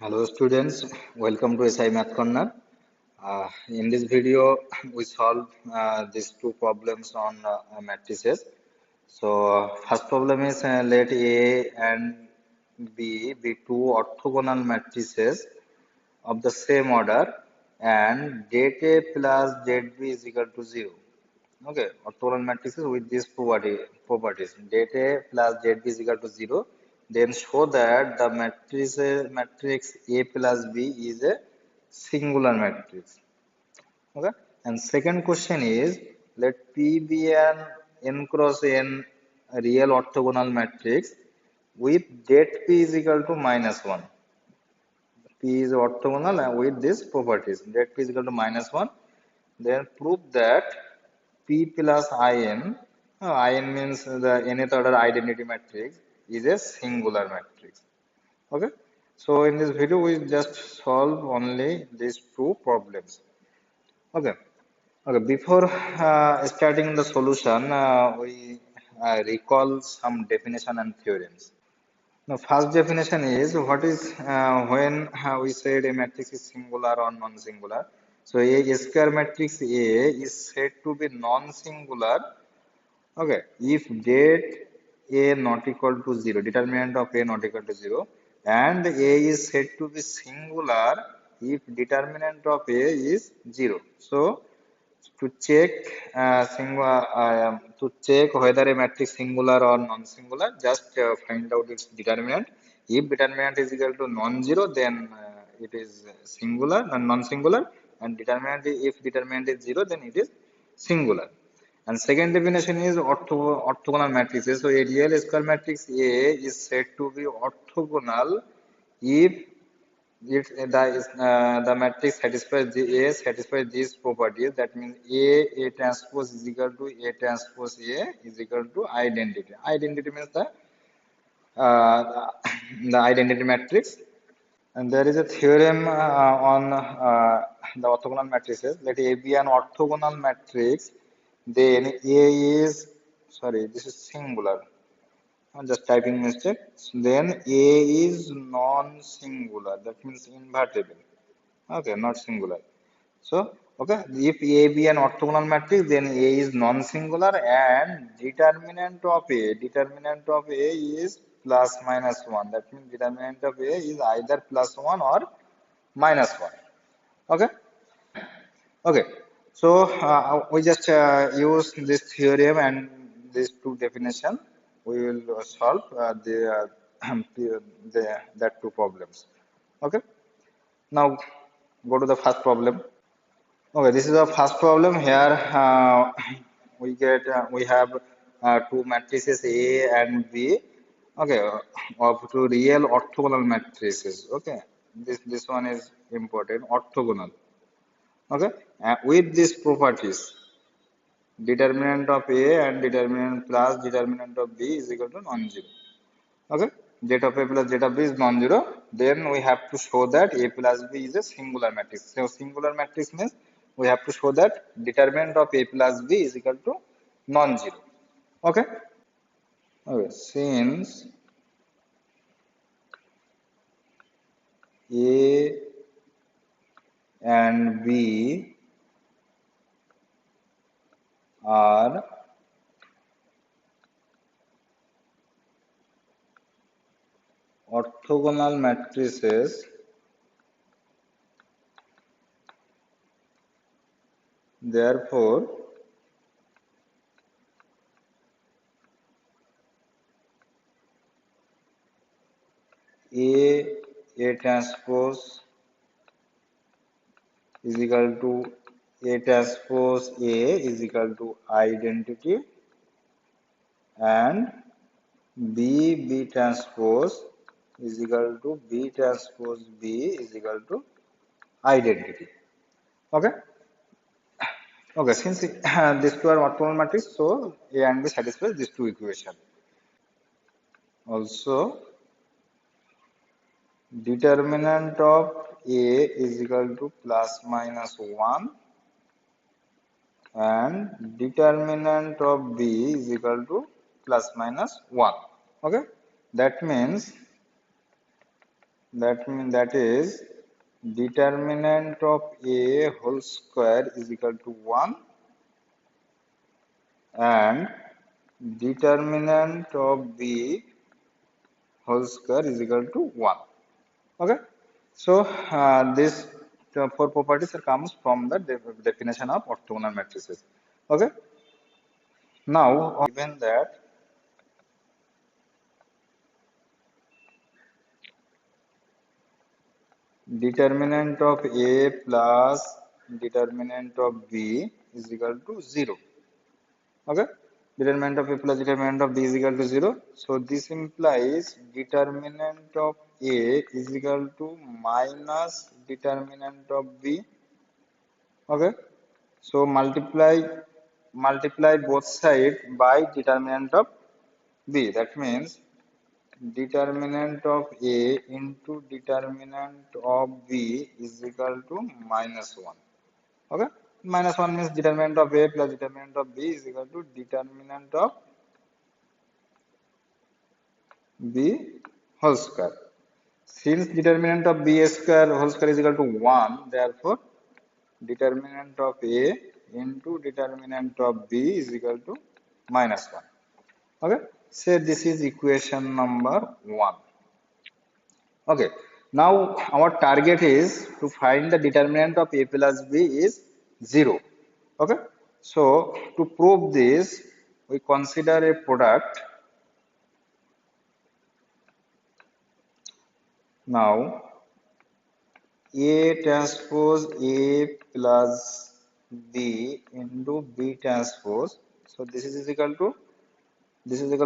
Hello students, welcome to SI Math Corner. In this video, we solve these two problems on matrices. So first problem is let A and B be two orthogonal matrices of the same order and zA plus ZB is equal to 0. Okay, orthogonal matrices with these properties. ZA plus ZB is equal to 0. Then show that the matrix A plus B is a singular matrix. Okay, and second question is let P be an n cross n real orthogonal matrix with ZP is equal to minus 1. P is orthogonal and with these properties. ZP is equal to minus 1. Then prove that P plus In, In means the nth order identity matrix, is a singular matrix. Okay. So in this video, we just solve only these two problems. Okay. Okay. Before starting the solution, we recall some definition and theorems. Now, first definition is what is when we said a matrix is singular or non-singular. So a square matrix A is said to be non-singular. Okay, if det A not equal to 0, determinant of A not equal to 0, and A is said to be singular if determinant of A is 0. So to check to check whether a matrix singular or non-singular, just find out its determinant. If determinant is equal to non-zero, then it is singular and non-singular, and determinant if determinant is zero, then it is singular. And second definition is orthogonal matrices. So a real square matrix A is said to be orthogonal if the matrix satisfies these properties. That means A transpose is equal to A transpose A is equal to identity. Identity means uh, the identity matrix. And there is a theorem on the orthogonal matrices. Let A be an orthogonal matrix, then A is, sorry, this is singular. I'm just typing mistake. Then A is non-singular. That means invertible. Okay, not singular. So, okay, if A be an orthogonal matrix, then A is non-singular and determinant of A is plus minus 1. That means determinant of A is either plus 1 or minus 1. Okay, okay. So, we just use this theorem and these two definition. We will solve that two problems. Okay, now go to the first problem. Okay, this is the first problem here. We have two matrices A and B. Okay, of two real orthogonal matrices. Okay, this one is important. Orthogonal. Okay, with these properties, determinant of A and determinant plus determinant of B is equal to non-zero. Okay, z of A plus z of B is non-zero. Then we have to show that A plus B is a singular matrix. So singular matrix means we have to show that determinant of A plus B is equal to non-zero. Okay. Okay. Since A and B are orthogonal matrices, therefore A transpose is equal to A transpose A is equal to identity, and B transpose is equal to B transpose B is equal to identity. Okay. Okay. Since these two are orthogonal matrix, so A and B satisfies these two equations. Also, determinant of A is equal to plus minus 1 and determinant of B is equal to plus minus 1. Okay, that means that is determinant of A whole square is equal to 1 and determinant of B whole square is equal to 1. Okay. So these four properties comes from the definition of orthogonal matrices. Okay. Now given that determinant of A plus determinant of B is equal to 0. Okay. Determinant of A plus determinant of B is equal to 0. So this implies determinant of A is equal to minus determinant of B. Okay. So multiply both sides by determinant of B. That means determinant of A into determinant of B is equal to minus 1. Okay. Minus 1 means determinant of A plus determinant of B is equal to determinant of B whole square. Since determinant of B square whole square is equal to 1, therefore determinant of A into determinant of B is equal to minus 1. Okay. So this is equation number 1. Okay. Now our target is to find the determinant of A plus B is 0. Okay. So to prove this, we consider a product. Now A transpose A plus B into B transpose. So this is equal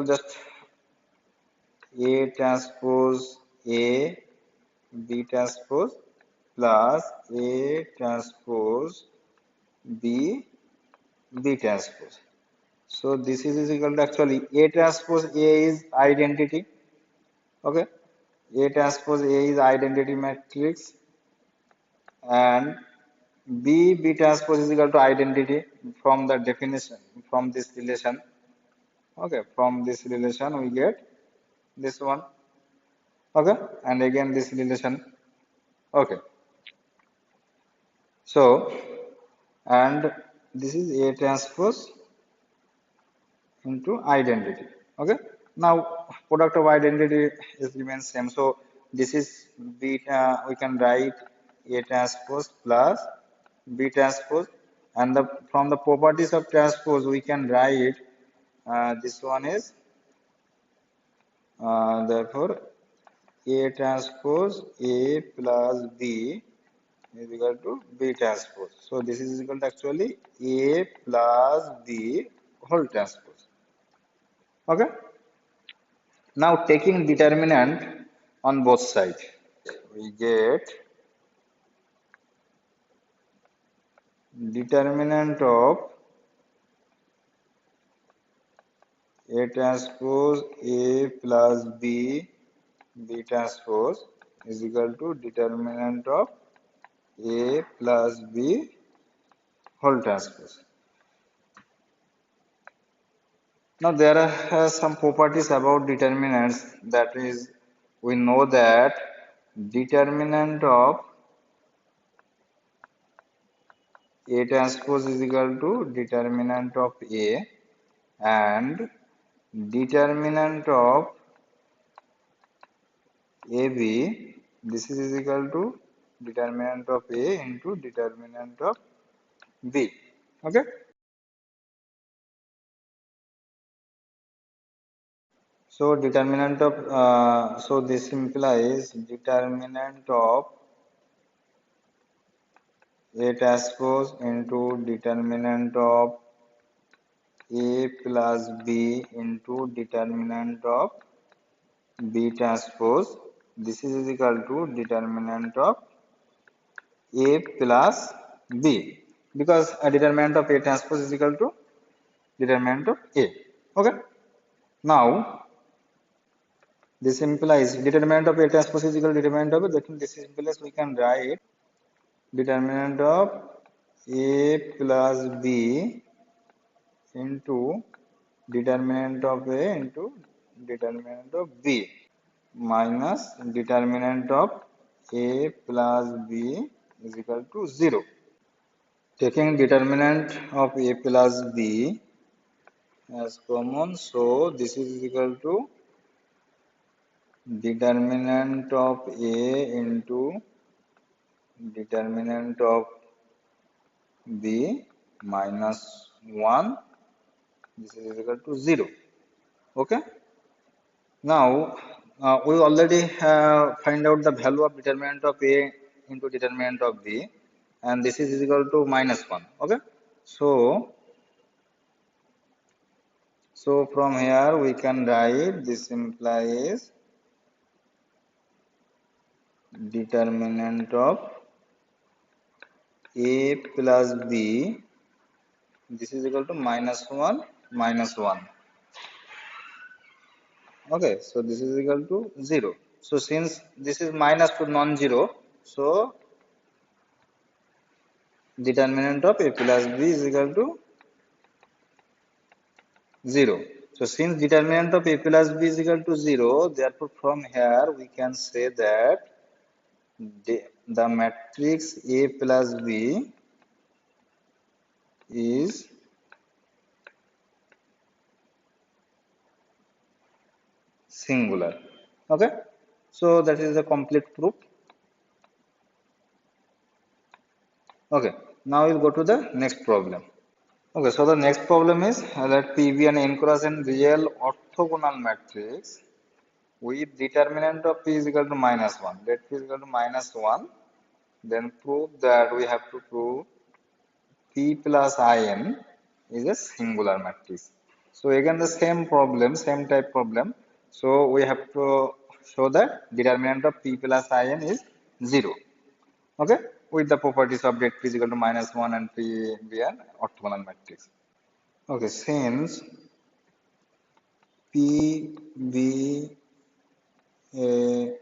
just A transpose A B transpose plus A transpose B B transpose. So this is equal to actually A transpose A is identity. Okay. A transpose A is identity matrix and B transpose is equal to identity from the definition from this relation. Okay. From this relation we get this one. Okay. And again this relation. Okay. So and this is A transpose into identity. Okay. Now product of identity is remains same. So this is beta. We can write A transpose plus B transpose, and from the properties of transpose we can write this one is therefore A transpose A plus B is equal to B transpose. So this is equal to actually A plus B whole transpose. Okay. Now taking determinant on both sides, we get determinant of A transpose A plus B B transpose is equal to determinant of A plus B whole transpose. Now there are some properties about determinants, that is we know that determinant of A transpose is equal to determinant of A and determinant of AB, this is equal to determinant of A into determinant of B. Okay. So determinant of so this implies determinant of A transpose into determinant of A plus B into determinant of B transpose. This is equal to determinant of A plus B, because a determinant of A transpose is equal to determinant of A. Okay. Now this implies determinant of A transpose is equal to determinant of A. That means this implies we can write determinant of A plus B into determinant of A into determinant of B. minus determinant of A plus B is equal to 0. Taking determinant of A plus B as common, so this is equal to determinant of A into determinant of B minus 1. This is equal to 0. Okay. Now, we already have find out the value of determinant of A into determinant of B, and this is equal to minus 1. Okay. So from here we can write this implies determinant of A plus B, this is equal to minus 1 minus 1. Okay, so this is equal to 0. So since this is minus to non-zero, so determinant of A plus B is equal to 0. So since determinant of A plus B is equal to 0, therefore from here we can say that the matrix A plus B is singular. Okay, so that is the complete proof. Okay, now we'll go to the next problem. Okay, so the next problem is let P be an n cross n real orthogonal matrix with determinant of P is equal to minus 1. Let P is equal to minus 1. Then prove that we have to prove P plus In is a singular matrix. So again the same problem, same type problem. So we have to show that determinant of P plus In is 0. Okay, with the properties of that P is equal to minus 1 and P be an orthogonal matrix. Okay, since P be a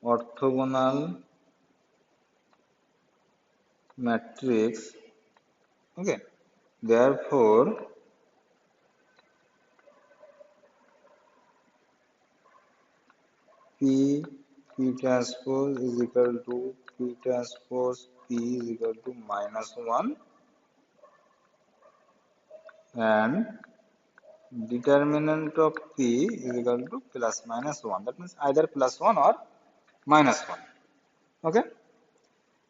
orthogonal matrix, okay, therefore P transpose is equal to P transpose P is equal to minus 1 and determinant of P is equal to plus minus 1. That means either plus 1 or minus 1. Okay.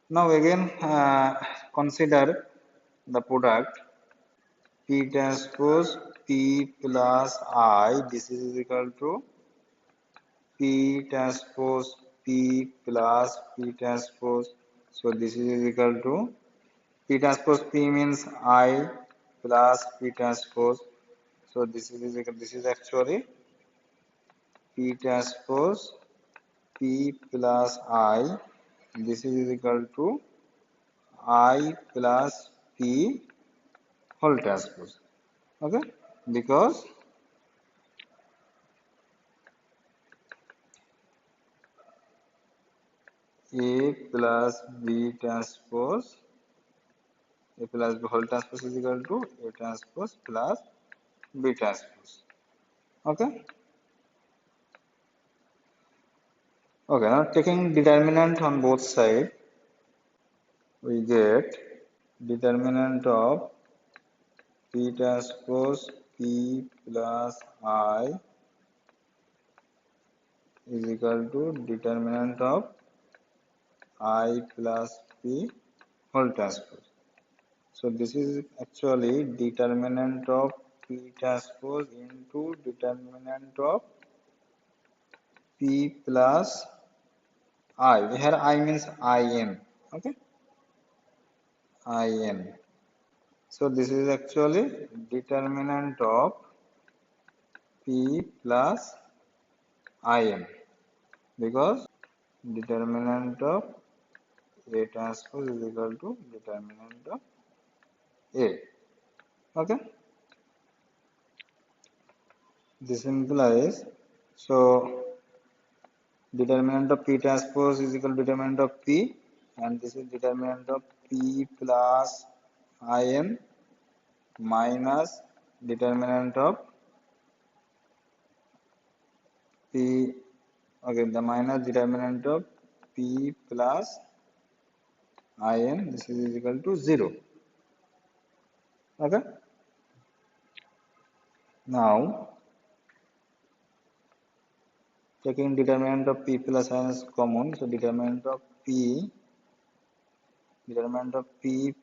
Now again consider the product P transpose P plus I. This is equal to P transpose P plus P transpose. So this is equal to P transpose P means I plus P transpose. So this is actually P transpose P plus I. This is equal to I plus P whole transpose. Okay, because A plus B transpose A plus B whole transpose is equal to A transpose plus B transpose. Okay. Okay. Now taking determinant on both sides, we get determinant of P transpose P plus I is equal to determinant of I plus P whole transpose. So this is actually determinant of P transpose into determinant of P plus I. Here I means In. Okay, In. So this is actually determinant of P plus In because determinant of A transpose is equal to determinant of A. Okay, this implies so determinant of P transpose is equal to determinant of P, and this is determinant of P plus In. minus determinant of P, okay, the minus determinant of P plus In, this is equal to 0. Okay. Now, taking determinant of P plus In is common, so determinant of P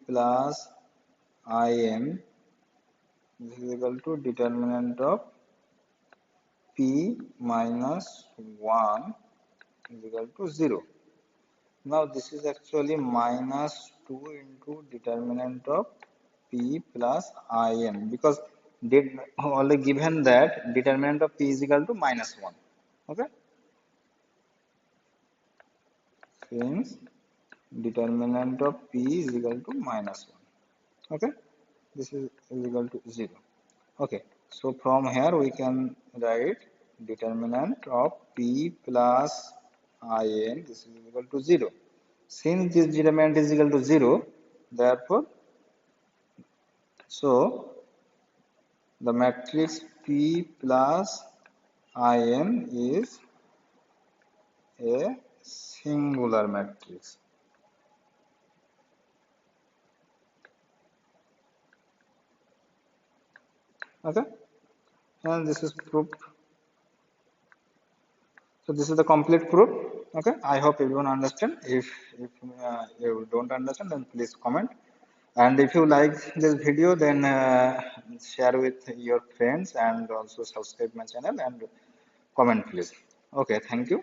plus In, this is equal to determinant of P minus 1 is equal to 0. Now this is actually minus 2 into determinant of P plus In, because did only given that determinant of P is equal to minus 1. Okay. Since determinant of P is equal to minus 1. Okay. This is equal to 0. Okay. So from here we can write determinant of P plus In, this is equal to 0. Since this determinant is equal to 0, therefore, so the matrix P plus In is a singular matrix. Okay, and this is proved. So this is the complete proof. Okay, I hope everyone understand. If you don't understand, then please comment. And if you like this video, then share with your friends and also subscribe my channel and comment please. Okay, thank you.